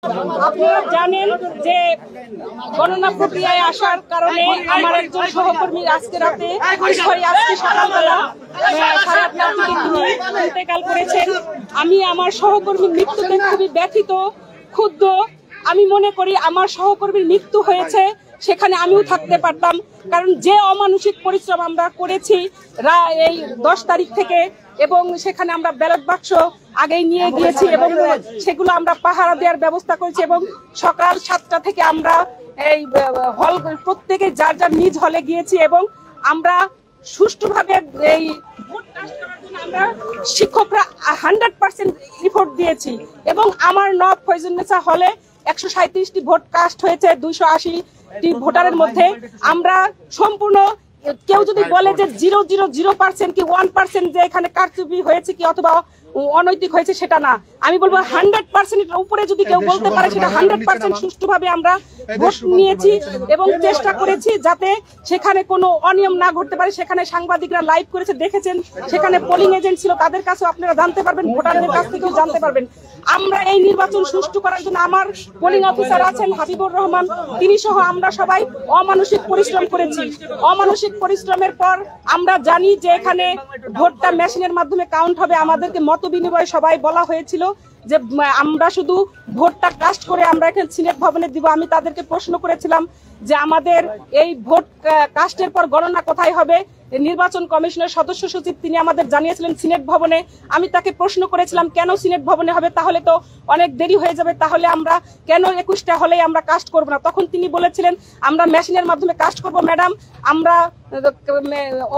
আপনারা জানেন যে গণনা প্রক্রিয়ায় আসার কারণে আমার একজন সহকর্মী আজকে সকালবেলা 8:30 থেকে তিনি ইন্তেকাল করেছেন। আমি আমার সহকর্মীর মৃত্যুতে খুবই ব্যথিত, ক্ষুব্ধ। আমি মনে করি আমার সহকর্মীর মৃত্যু হয়েছে সেখানে আমিও থাকতে পারতাম, কারণ যে অমানসিক পরিশ্রম আমরা করেছি এই 10 তারিখ থেকে, এবং সেখানে আমরা ব্যালট বাক্স আগেই নিয়ে গিয়েছি এবং সেগুলো আমরা পাহারা দেওয়ার ব্যবস্থা করেছি, এবং সকাল 7টা থেকে আমরা এই হল প্রত্যেকে যার যার নিজ হলে গিয়েছি এবং আমরা সুষ্ঠুভাবে এই ভোট কাস্ট করার জন্য আমরা শিক্ষকরা 100% রিপোর্ট দিয়েছি এবং আমার নব ফয়জুন্নেসা হলে 137টি ভোট কাস্ট হয়েছে 280টি ভোটারের মধ্যে। আমরা সম্পূর্ণ, কেউ যদি বলে যে 0.0% কি 1% যে এখানে কারচুপি হয়েছে কি অথবা অনৈতিক হয়েছে, সেটা না। আমি বলবো 100% উপরে যদি কেউ বলতে পারে সেটা 100% সুষ্ঠুভাবে আমরা ভোট নিয়েছি এবং চেষ্টা করেছি যাতে সেখানে কোনো অনিয়ম না ঘটতে পারে। সেখানে সাংবাদিকরা লাইভ করেছে, দেখেছেন, সেখানে পোলিং এজেন্ট ছিল, তাদের কাছেও আপনারা জানতে পারবেন, ভোটারদের কাছ থেকেও জানতে পারবেন। আমরা এই নির্বাচন সুষ্ঠু করার জন্য আমার পোলিং অফিসার আছেন হাবিবুর রহমান, তিনি সহ আমরা সবাই অমানসিক পরিশ্রম করেছি। অমানসিক পরিশ্রমের পর আমরা জানি যে এখানে ভোটটা মেশিনের মাধ্যমে কাউন্ট হবে। আমাদেরকে মত বিনিময়ে সবাই বলা হয়েছিল যে আমরা শুধু ভোটটা কাস্ট করে আমরা এখানে সিনেট ভবনে দিব। আমি তাদেরকে প্রশ্ন করেছিলাম যে আমাদের এই ভোট কাস্টের পর গণনা কোথায় হবে। নির্বাচন কমিশনের সদস্য সচিব তিনি আমাদের জানিয়েছিলেন সিনেট ভবনে। আমি তাকে প্রশ্ন করেছিলাম কেন সিনেট ভবনে হবে, তাহলে তো অনেক দেরি হয়ে যাবে, তাহলে আমরা কেন 21টা হলেই আমরা কাস্ট করব না। তখন তিনি বলেছিলেন আমরা মেশিনের মাধ্যমে কাস্ট করব ম্যাডাম, আমরা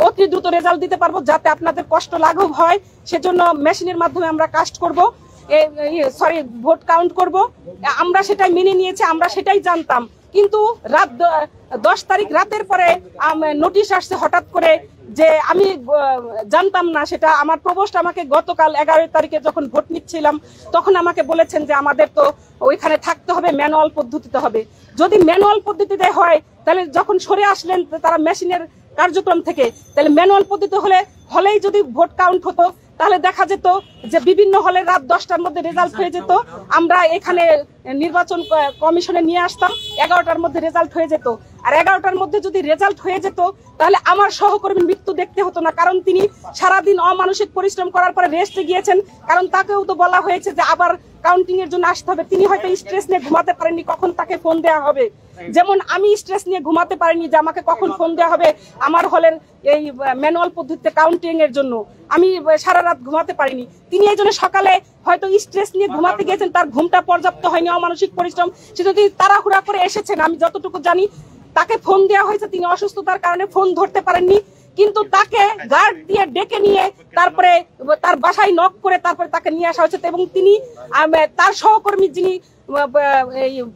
অতি দ্রুত রেজাল্ট দিতে পারবো, যাতে আপনাদের কষ্ট লাঘব হয় সেজন্য মেশিনের মাধ্যমে আমরা কাস্ট করব, ভোট কাউন্ট করব। আমরা সেটাই মেনে নিয়েছি, আমরা সেটাই জানতাম। কিন্তু রাত 10 তারিখ রাতের পরে নোটিশ আসছে হঠাৎ করে, যে আমি জানতাম না সেটা। আমার প্রভোস্ট আমাকে গতকাল 11 তারিখে যখন ভোট নিচ্ছিলাম তখন আমাকে বলেছেন যে আমাদের তো ওইখানে থাকতে হবে, ম্যানুয়াল পদ্ধতিতে হবে। যদি ম্যানুয়াল পদ্ধতিতে হয় তাহলে যখন সরে আসলেন তারা মেশিনের কার্যক্রম থেকে, তাহলে ম্যানুয়াল পদ্ধতি হলেই যদি ভোট কাউন্ট হতো তাহলে দেখা যেত যে বিভিন্ন হলে রাত 10টার মধ্যে রেজাল্ট হয়ে যেত। আমরা এখানে নির্বাচন কমিশনে নিয়ে আসতাম, 11টার মধ্যে রেজাল্ট হয়ে যেত। আর 11টার মধ্যে যদি রেজাল্ট হয়ে যেত তাহলে আমার সহকর্মীর মৃত্যু দেখতে হতো না, কারণ তিনি সারাদিন অমানসিক পরিশ্রম করার পরে রেস্টে গিয়েছেন। কারণ তাকেও তো বলা হয়েছে যে আবার কাউন্টিং এর জন্য আসতে হবে। তিনি হয়তো স্ট্রেস নিয়ে ঘুমাতে পারেননি কখন তাকে ফোন দেওয়া হবে, যেমন আমি স্ট্রেস নিয়ে ঘুমাতে পারিনি যে আমাকে কখন ফোন দেওয়া হবে আমার হলের এই ম্যানুয়াল পদ্ধতিতে কাউন্টিং এর জন্য। আমি সারা রাত ঘুমাতে পারিনি। তিনি এই জন্য সকালে হয়তো স্ট্রেস নিয়ে ঘুমাতে গিয়েছেন, তার ঘুমটা পর্যাপ্ত হয়নি, অমানসিক পরিশ্রম, সেটা তিনি তাড়াহুড়া করে এসেছেন। আমি যতটুকু জানি তাকে ফোন দেওয়া হয়েছে, তিনি অসুস্থতার কারণে ফোন ধরতে পারেননি, কিন্তু তাকে গার্ড দিয়ে ডেকে নিয়ে তারপরে তার বাসায় নক করে তারপরে তাকে নিয়ে আসা হয়েছে। এবং তিনি তার সহকর্মী যিনি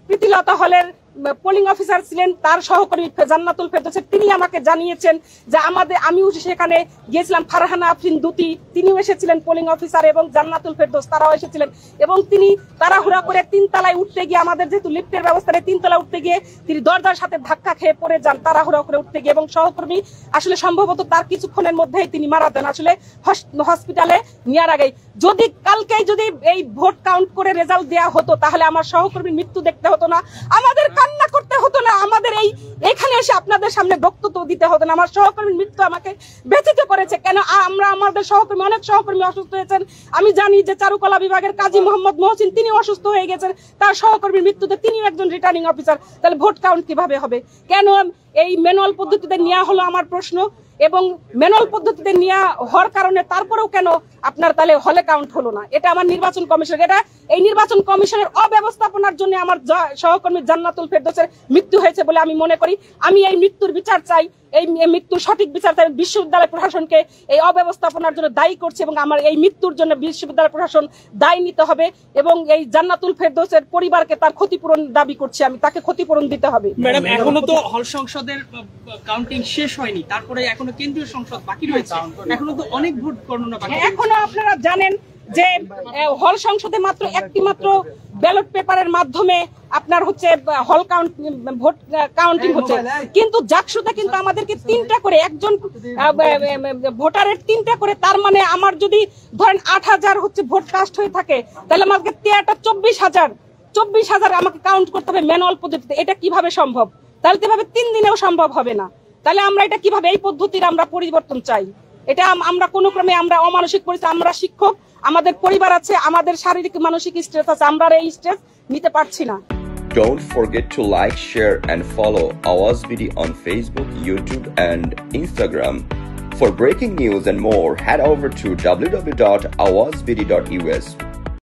প্রীতিলতা হলের পোলিং অফিসার ছিলেন, তার সহকর্মী জান্নাতুল ফেরদৌস, তিনি আমাকে জানিয়েছেন যে আমিও সেখানে গিয়েছিলাম, ফারহানা আফরিন দুতি তিনিও এসেছিলেন পোলিং অফিসার, এবং জান্নাতুল ফেরদৌস তারাও এসেছিলেন। এবং তিনি তাড়াহুড়া করে 3 তলায় উঠতে গিয়ে, আমাদের যেহেতু লিফটের ব্যবস্থা নেই, 3 তলায় উঠতে গিয়ে তিনি দরজার সাথে ধাক্কা খেয়ে পড়ে যান তাড়াহুড়া করে উঠতে গিয়ে, এবং সহকর্মী আসলে সম্ভবত তার কিছুক্ষণের মধ্যেই তিনি মারা যান আসলে হসপিটালে নেওয়ার আগেই। যদি কালকেই যদি এই ভোট কাউন্ট করে রেজাল্ট দেওয়া হতো তাহলে আমার সহকর্মীর মৃত্যু দেখতে হতো না, আমাদের কান্না করতে হতো না, আমাদের এখানে এসে আপনাদের সামনে বক্তব্য দিতে হতো না। আমার সহকর্মীর মৃত্যু আমাকে ব্যথিত করেছে। কেন আমাদের সহকর্মী, অনেক সহকর্মী অসুস্থ হয়েছেন। আমি জানি যে চারুকলা বিভাগের কাজী মোহাম্মদ মহসিন তিনি অসুস্থ হয়ে গেছেন, তার সহকর্মীর মৃত্যুতে তিনি একজন রিটার্নিং অফিসার। তাহলে ভোট কাউন্ট কিভাবে হবে? কেন এই ম্যানুয়াল পদ্ধতিতে নেওয়া হলো আমার প্রশ্ন। এবং ম্যানুয়াল পদ্ধতিতে নেওয়া হওয়ার কারণে তারপরেও কেন আপনার তাহলে হলে কাউন্ট হলো না? এটা আমার নির্বাচন কমিশন, এই নির্বাচন কমিশনের অব্যবস্থাপনার জন্য আমার সহকর্মী জান্নাতুল ফেরদৌসের মৃত্যু হয়েছে বলে আমি মনে করি। আমি এই মৃত্যুর বিচার চাই, এই মৃত্যুর সঠিক বিচার চাই। বিশ্ববিদ্যালয় প্রশাসনকে এই অব্যবস্থাপনার জন্য দায়ী করছে এবং আমার এই মৃত্যুর জন্য বিশ্ববিদ্যালয় প্রশাসন দায়ী নিতে হবে এবং এই জান্নাতুল ফেরদৌসের পরিবারকে তার ক্ষতিপূরণ দাবি করছি আমি, তাকে ক্ষতিপূরণ দিতে হবে। ম্যাডাম, এখনো তো হল সংসদের কাউন্টিং শেষ হয়নি, তারপরে এখনো কেন্দ্রীয় সংসদ বাকি রয়েছে, এখনো তো অনেক ভোট গণনা বাকি। এখনো আপনারা জানেন যে হল সংসদে মাত্র একটি মাত্র ব্যালট পেপারের মাধ্যমে আপনার হচ্ছে হল ভোট কাউন্টিং হচ্ছে, কিন্তু জাকসুতে কিন্তু আমাদেরকে 3টা করে, একজন ভোটারের 3টা করে। তার মানে আমার যদি ধরেন 8,000 হচ্ছে ভোট কাস্ট হয়ে থাকে, তাহলে আমাকে 24,000 24,000 আমাকে কাউন্ট করতে হবে ম্যানুয়াল পদ্ধতিতে। এটা কিভাবে সম্ভব? তাহলে তো এভাবে 3 দিনেও সম্ভব হবে না। তাহলে আমরা এটা কিভাবে, এই পদ্ধতির আমরা পরিবর্তন চাই। এটা আমরা কোনো ক্রমে আমরা অমানসিক পরিস্থিতি, আমরা শিক্ষক, আমাদের পরিবার আছে, আমাদের শারীরিক মানসিক স্ট্রেস আছে, আমরা এই স্ট্রেস নিতে পারছি না। Don't forget to like, share and follow Awaz BD on Facebook, YouTube and Instagram. For breaking news and more, head over to www.awazbd.us.